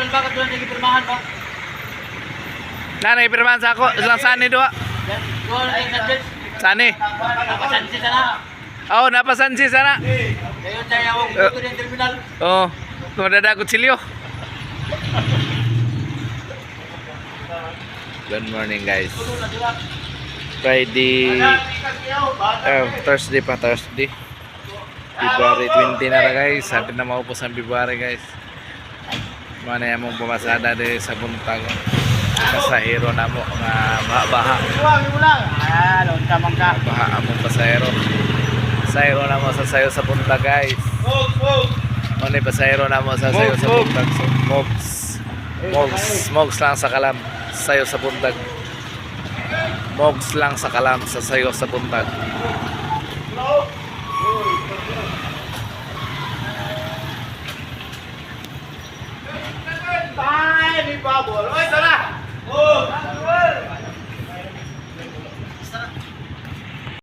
Natural ba katulad ng ipirmahan ba? Nanay pirmahan sa ako, lang sani duha. Yan, doon ay nandito. Sani. Nakasansi sana. Oh, napasansi sana. Ngayon tayo awang buto ng terminal. Oh, tumadadakot silyo. Good morning guys. Friday, Thursday pa, Thursday. February 20 na guys. Sabi na maupos ang February guys. Mana yung mong pumasada din sa buntag. Pasahero na mo nga baha. Baha among pasahero. Pasahero na mo sa sayo sa buntag guys. Ano yung pasahero na mo sa sayo sa buntag. So, Mogs lang sa kalam. Sayo sa buntag. Mogs lang sa kalam sa sayo sa buntag. Bye, ni Babol. Oy, sana. Oh,